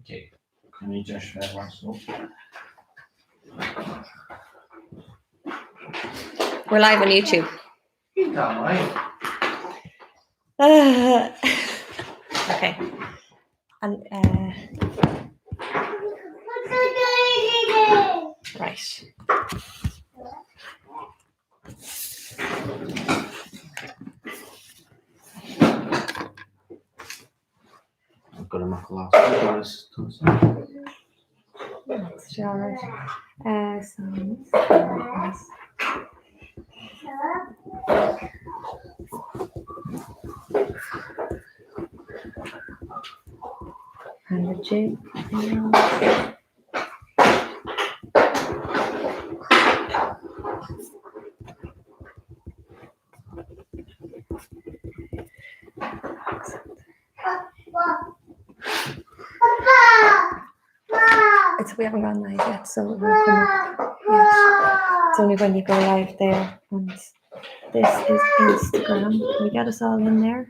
Okay. Can you just share what's up? We're live on YouTube. You can't lie. Okay. And right. I've got a mackerel. That's Ciaran. And the J. We haven't gone live yet, so it won't come up yet. It's only when you go live there. And this is Instagram. Can we get us all in there?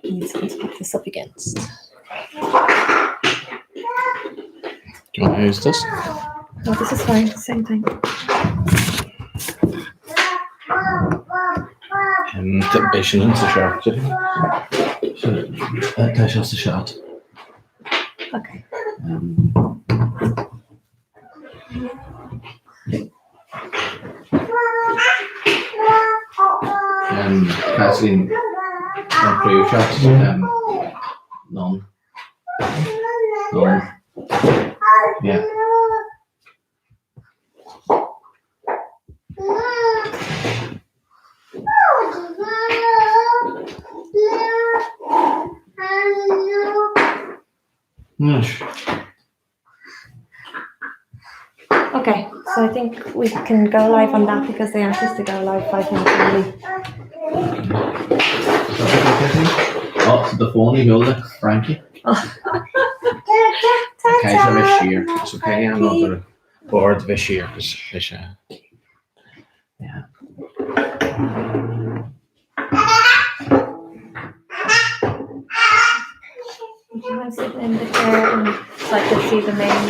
Need to pick this up against. Do you want to use this? No, this is fine. Same thing. Det är inte så kört. Så det känns så kört. Okay. Kathleen, pre shot. None. Yeah. Yes. Okay, so I think we can go live on that because they asked us to go live 5 minutes early. Oh, the phone you hold it, Frankie. Okay, so this year. It's okay, I'm not the board this year. Yeah. I'm sitting in the chair and so I can see the main.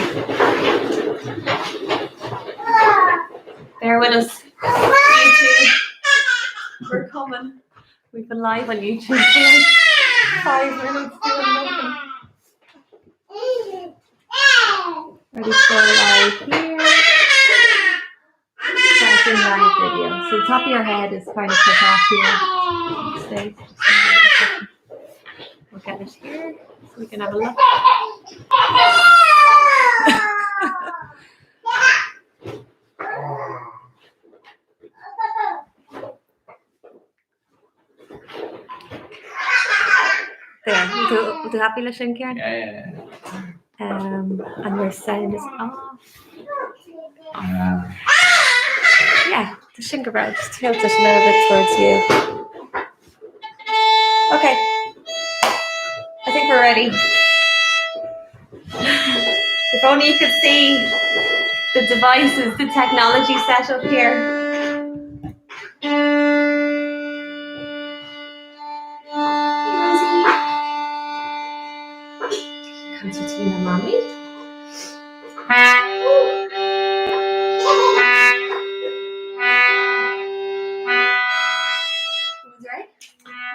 Bear with us. YouTube. We're coming. We've been live on YouTube for like 5 minutes doing nothing. Ready to go live here. Starting live video. So the top of your head is kind of cut off here. Stay. We'll get it here so we can have a look. There, we'll do happy listening, Ciaran. Yeah. And your sound is off. Yeah, the shingle brow, just tilt it a little bit towards you. Okay, I think we're ready. If only you could see the devices, the technology set up here. Concertina, mommy.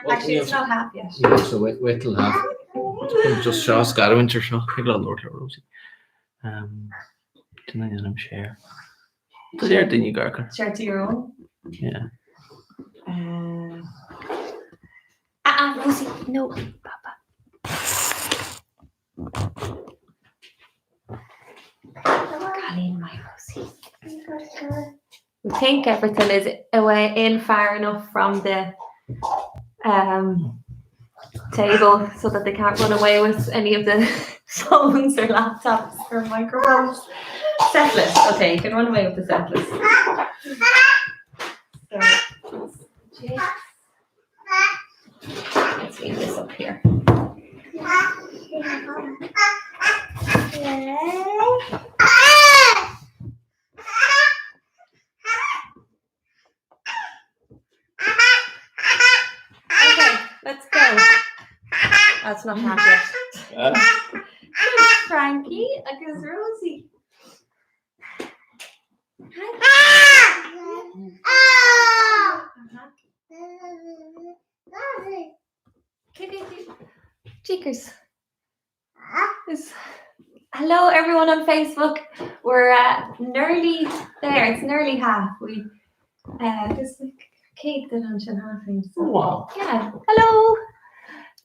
Actually, it's not half yet. Yeah, so wait till half. Just show us got a winter show. Hey, Lord, Rosie. Didn't I share? Share the new garker. Share to your own. Yeah. Rosie, no, Papa. Colleen, my Rosie. We think everything is away in far enough from the table so that they can't run away with any of the phones or laptops or microphones. Setlist. Okay, you can run away with the setlist. So, let's leave this up here. Okay, let's go. That's not half yet. Frankie agus Rosie. Cheekers. Hello everyone on Facebook. We're nearly there. It's nearly half. We just like cake that on half. So. Wow. Yeah. Hello,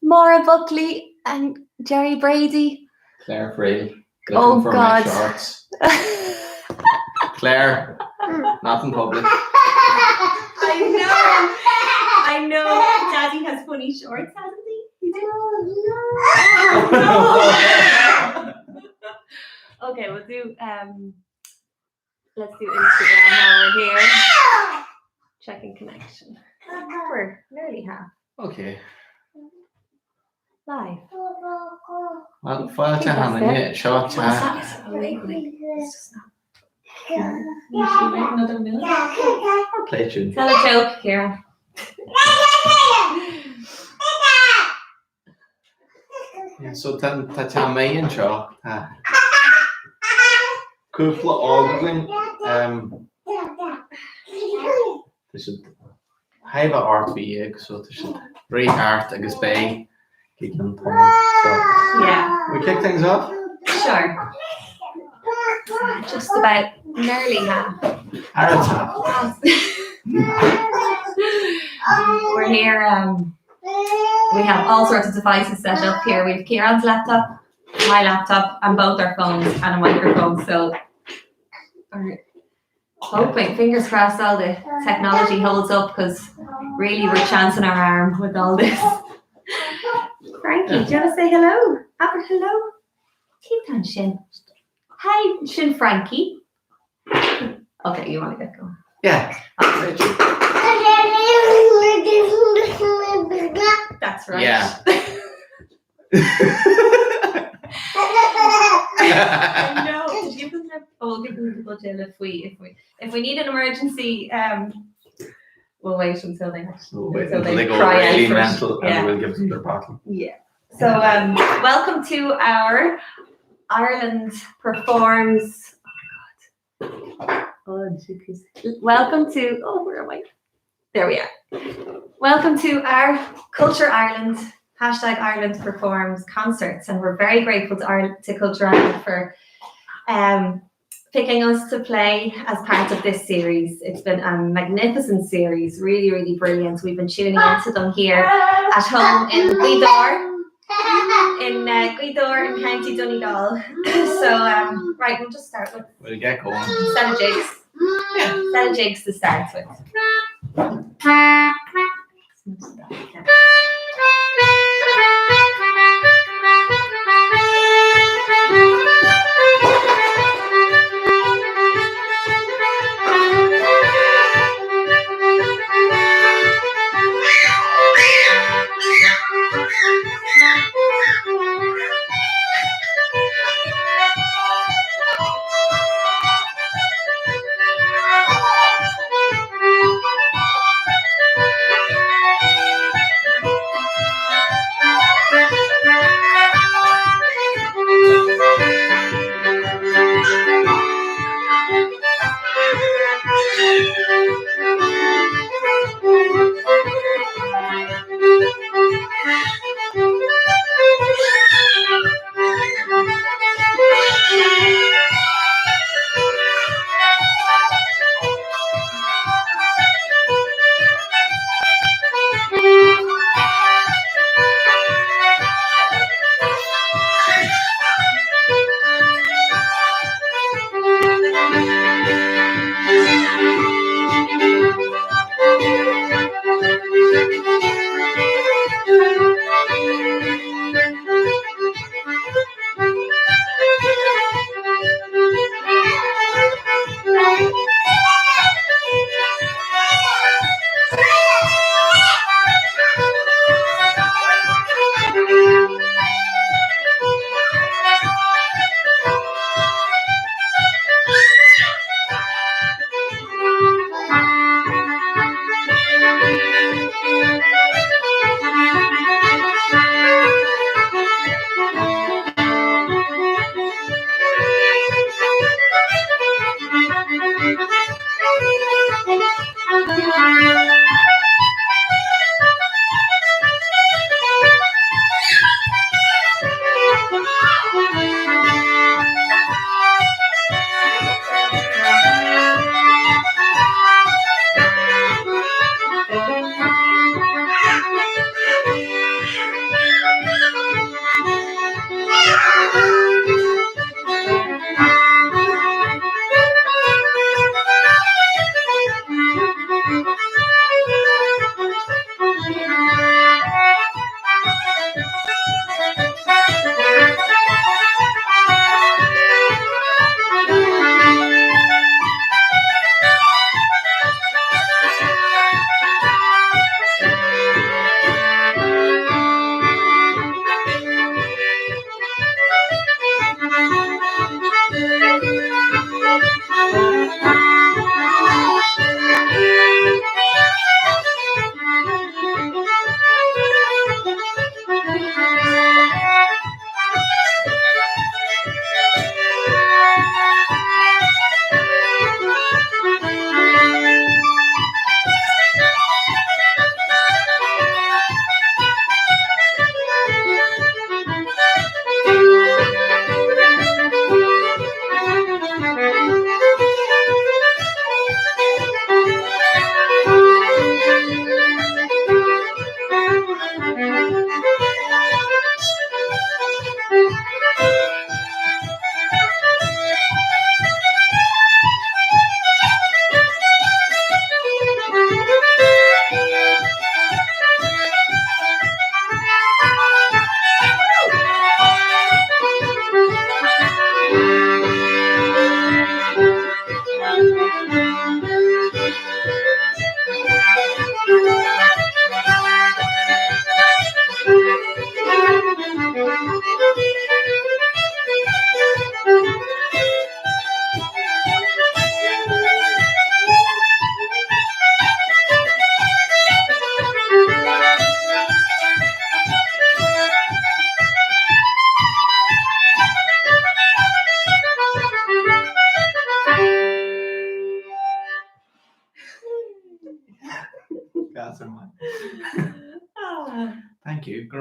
Maura Buckley and Jerry Brady. Claire Frail. Oh, for God. My shorts. Claire, not in public. I know. Daddy has funny shorts, hasn't he? He did. Okay, we'll do. Let's do Instagram while we're here. Checking connection. We're nearly half Okay. live. Well, fáilte hanna, seo tá. Another minute. Play tune. Tell a joke, Ciaran. So tá meíonn seo. Cúpla ágainn. Tá si haibh art bhí so tá si rí art agus bé giglan tom. So Yeah, we kick things off? sure. Just about nearly half. We're here. We have all sorts of devices set up here. We have Ciaran's laptop, my laptop, and both our phones and a microphone. So we're hoping, fingers crossed, all the technology holds up because really we're chancing our arm with all this. Frankie, do you want to say hello? Hello? Keep on Shin. Hi, Shin Frankie. Okay, you want to get going? Yeah. That's right. Yeah. I know. Did you give them we'll give them the budget if we need an emergency. We'll wait until they until they go cry really out for it. mental Yeah. and we'll give them their bottle. Yeah. So welcome to our Ireland Performs. Oh jeez. Welcome to where am I? There we are. Welcome to our Culture Ireland #Ireland Performs concerts, and we're very grateful to Culture Ireland for picking us to play as part of this series. It's been a magnificent series, really, really brilliant. We've been tuning into them here at home in Gweedore, in County Donegal. So, right, we'll just start with We'll get going. set of jigs. Yeah. Set of jigs to start with.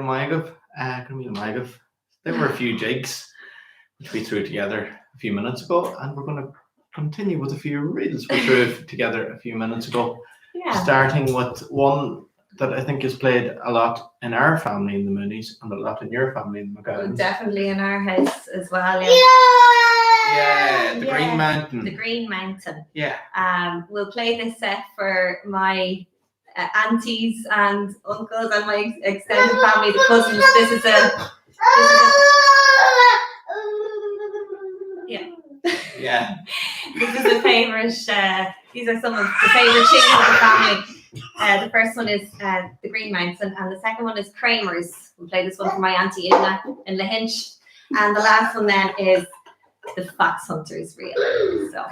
Maonaigh, there were a few jigs which we threw together a few minutes ago, and we're going to continue with a few reels we threw together a few minutes ago. Yeah. Starting with one that I think is played a lot in our family in the Moonies and a lot in your family in the McGowan's. Definitely in our house as well. Yeah, the Green Mountain. The Green Mountain. Yeah. We'll play this set for my aunties and uncles and my extended family, the cousins. This is a Yeah. This is a favourite. These are some of the favourite tunes of the family. The first one is The Green Mountain, and the second one is Kramer's. We'll play this one for my auntie Ina in Lahinch, and the last one then is The Fox Hunter's Reel. So.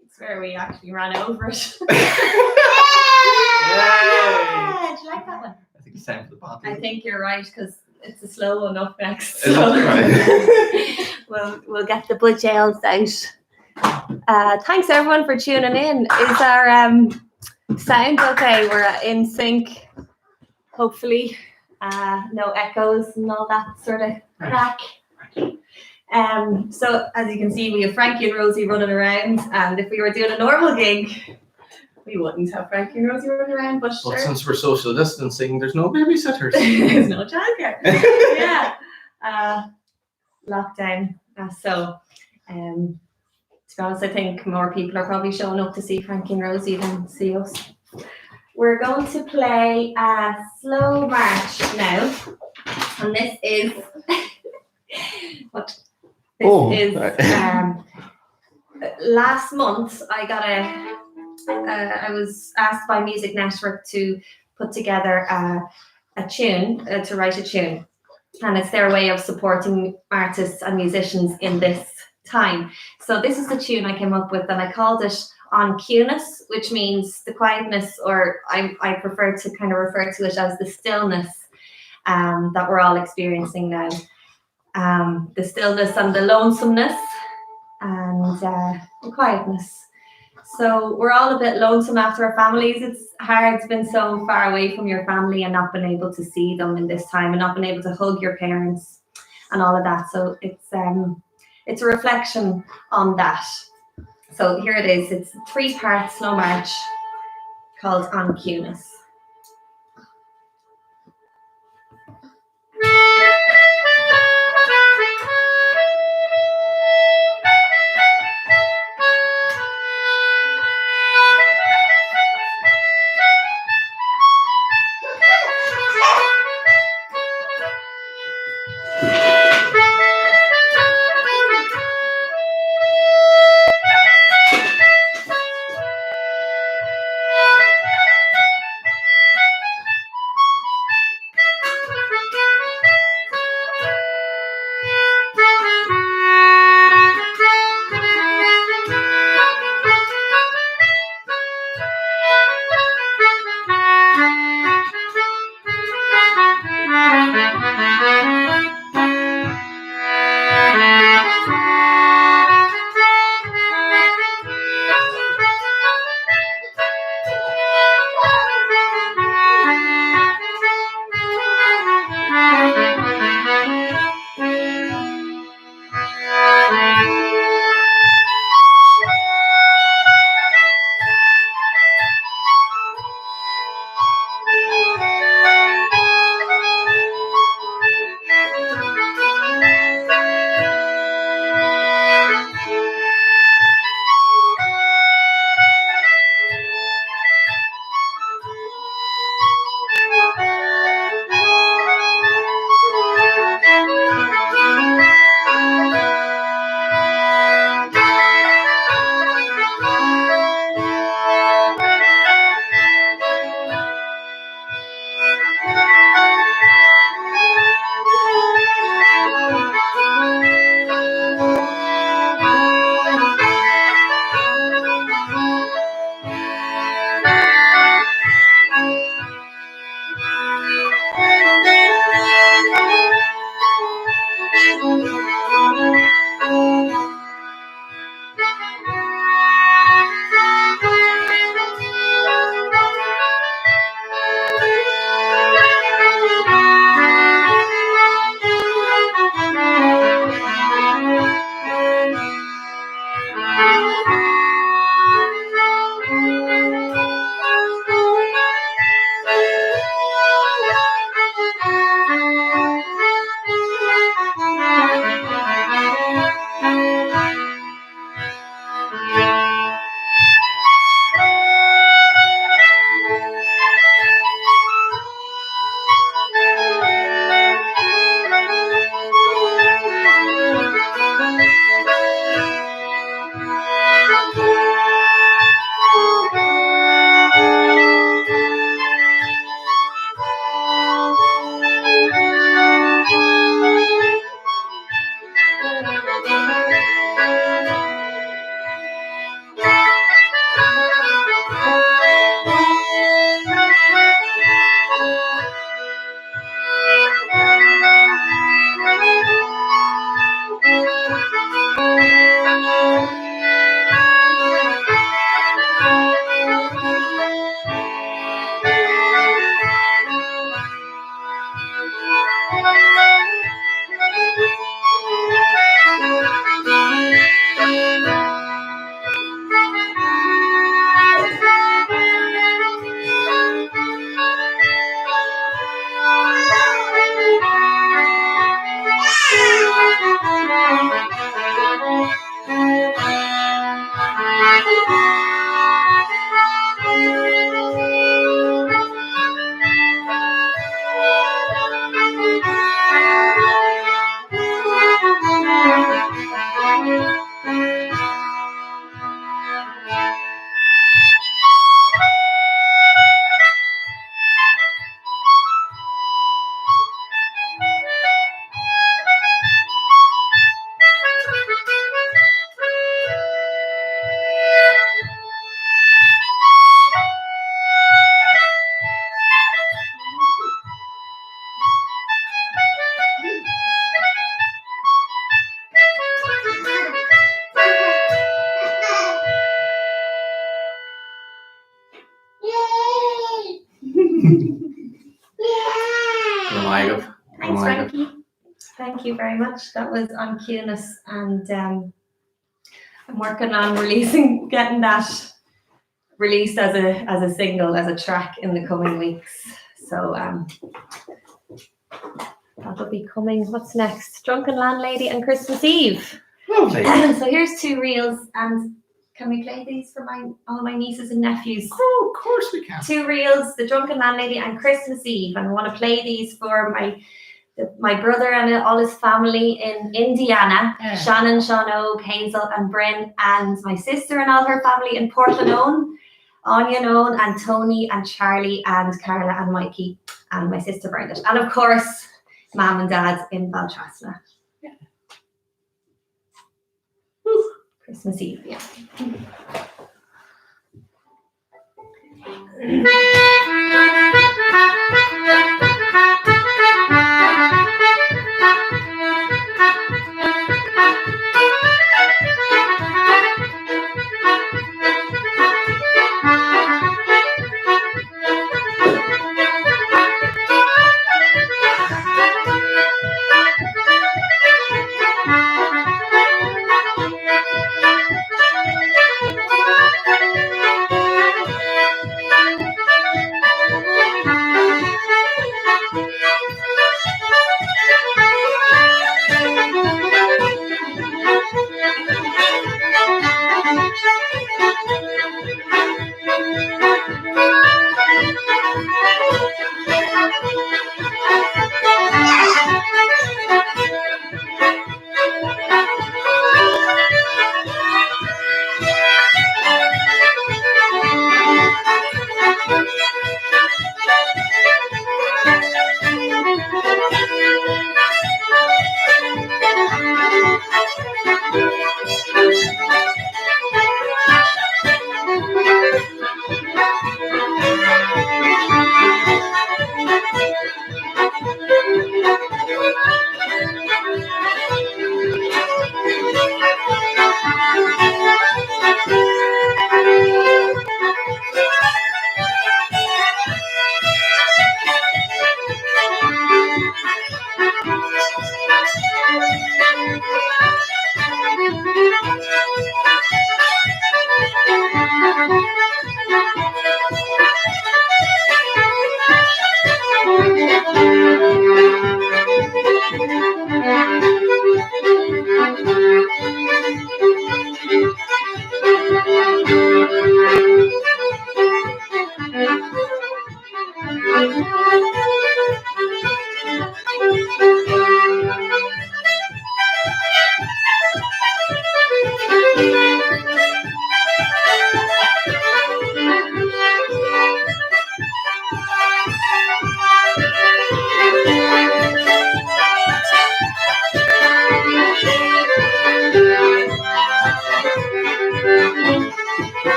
It's where we actually ran over it. Yay! Yeah, do you like that one? I think it's time for the bottle. I think you're right because it's a slow one up next. Is that right? we'll get the blood gels out. Thanks everyone for tuning in. Is our sound okay? We're in sync. Hopefully, no echoes and all that sort of crack. So as you can see, we have Frankie and Rosie running around, and if we were doing a normal gig, we wouldn't have Frankie and Rosie running around. But Well, sure, since we're social distancing, there's no babysitters. there's no childcare. Yeah, lockdown. To be honest, I think more people are probably showing up to see Frankie and Rosie than see us. We're going to play a slow march now, and this is what this is. Last month, I was asked by Music Network to put together a tune, to write a tune, and it's their way of supporting artists and musicians in this time. So this is the tune I came up with, and I called it On Cueness, which means the quietness, or I prefer to kind of refer to it as the stillness that we're all experiencing now. The stillness and the lonesomeness and the quietness. So we're all a bit lonesome after our families. It's hard to been so far away from your family and not been able to see them in this time and not been able to hug your parents and all of that. So it's a reflection on that. So here it is. It's a 3-part slow march called On Cueness. Maonaigh. Thanks, Frankie. Thank you very much. That was on cueness, and I'm working on getting that released as a single, as a track in the coming weeks. So that'll be coming. What's next? Drunken Landlady and Christmas Eve. Lovely. So here's two reels, and can we play these for all my nieces and nephews? Oh, of course we can. Two reels, The Drunken Landlady and Christmas Eve, and I want to play these for my brother and all his family in Indiana, Shannon, Sean Oak, Hazel and Bryn, and my sister and all her family in Portlanone, Anya Noan and Tony and Charlie and Carla and Mikey and my sister Bernadette, and of course Mum and Dad in Baltrasna. Yeah. Christmas Eve, yeah.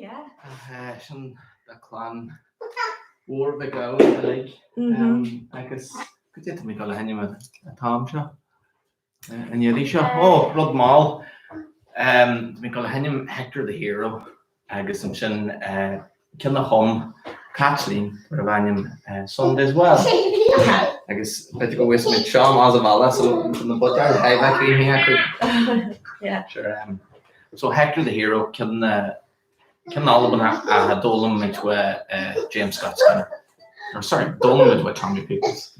yeah. Sin the clan war the go like agus go dé mé go le henne a tám seo an dhéirí seo ó rud má mé go le hennim Hector the Hero agus an sin cinna chum Kathleen ar a bhaim Sunday as well. Agus bit go wis mit Sean as a bhela so na bud Yeah. Sure. So Hector the Hero can all of them a dolan mit James Scott Skinner. Or sorry, dolan with Tommy Pickles.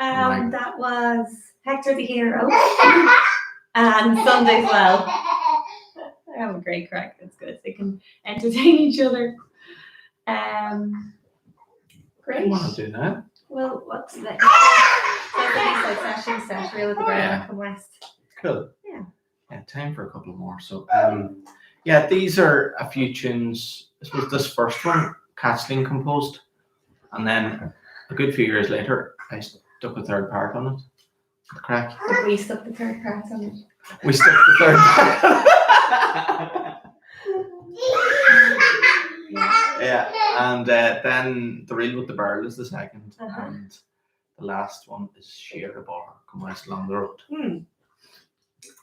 Right. That was Hector the Hero. And Sunday as well. They have a great crack. It's good. They can entertain each other. Great. What do that? Well, what's next? Session set, real with the ground, come west. Cool. Yeah. Yeah, time for a couple more. So, yeah, these are a few tunes. I suppose this first one, Kathleen composed, and then a good few years later, I stuck a third part on it. The crack. We stuck the third part on it. We stuck the third part. Yeah, and then the reel with the barrel is the second, and the last one is Sheer the Bar, Come West Along the Road.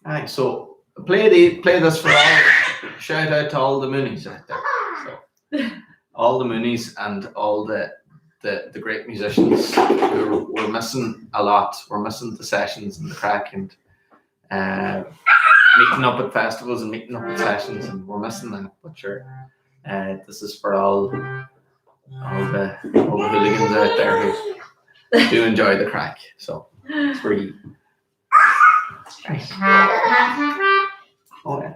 Alright, so play this for all. Shout out to all the Moonies out there. So all the Moonies and all the great musicians who we're missing a lot. We're missing the sessions and the crack and meeting up at festivals and meeting up at sessions, and we're missing that. But sure, this is for all the hooligans out there who do enjoy the crack. So it's for you. Oh yeah.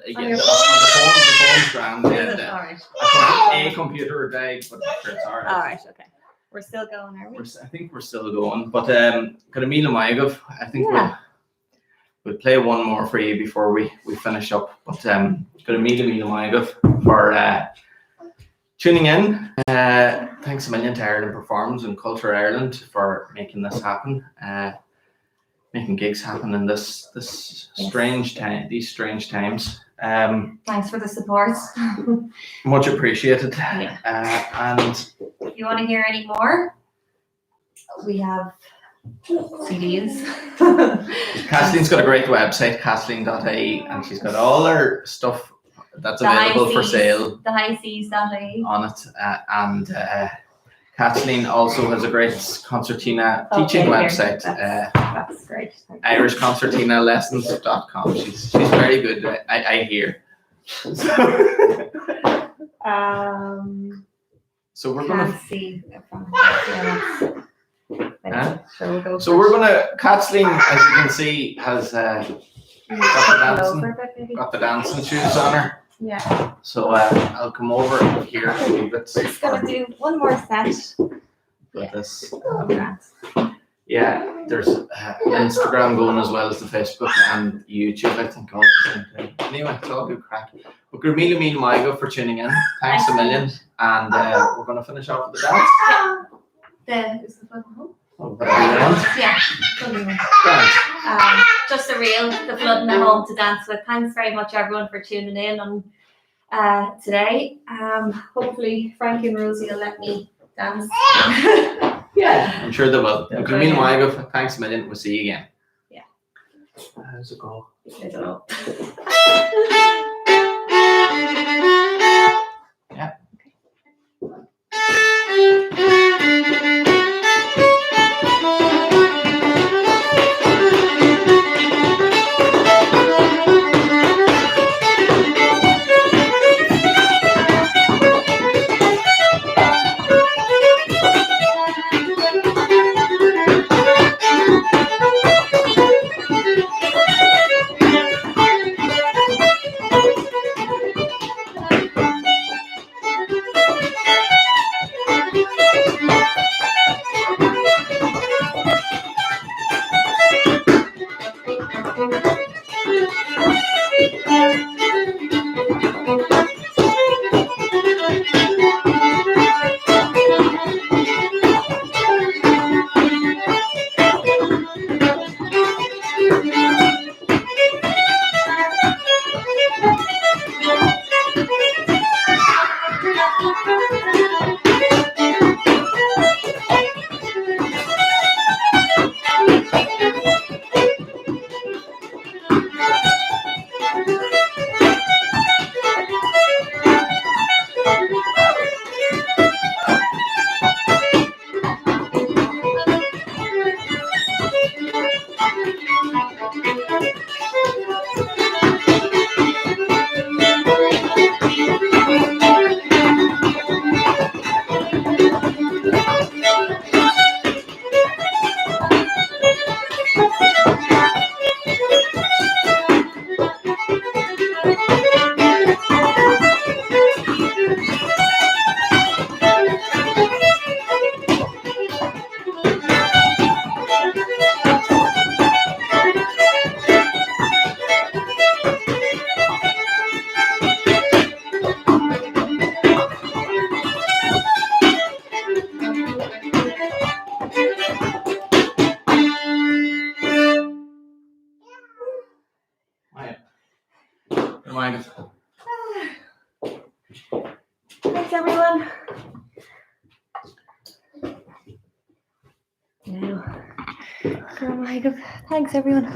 yeah, the phone's grand. Yeah, Alright. a computer died, but sure, it's alright. Alright, okay. We're still going, are we? I think we're still going, but got a meal of Maonaigh. I think we'll play one more for you before we finish up. But got a meal of Maonaigh for tuning in. Thanks a million to Ireland Performs and Culture Ireland for making this happen. Making gigs happen in this strange time, these strange times. Thanks for the support. Much appreciated. Yeah. And if you want to hear any more, we have CDs. Kathleen's got a great website, kathleen.ie, and she's got all her stuff that's available for sale. Thehighseas.ie on it. And Kathleen also has a great concertina teaching website. That's great. IrishConcertinaLessons.com. She's very good. I hear. So we're gonna see. So we're gonna. Kathleen, as you can see, has got the dancing shoes on her. Yeah. So I'll come over here a little bit. Just gonna do one more set. With this. Yeah, there's Instagram going as well as the Facebook and YouTube, I think, all at the same time. Anyway, it's all good crack. But Gurmila Mil Maonaigh for tuning in. Thanks a million. And we're going to finish off with the dance. Is the flood home? Yeah. Just the flood at home to dance with. Thanks very much, everyone, for tuning in on today. Hopefully, Frankie and Rosie will let me dance. Yeah, I'm sure they will. Gurmila Maonaigh, thanks a million. We'll see you again. Yeah. How's it go? I don't know. Yeah. Thanks, everyone. Thanks, everyone.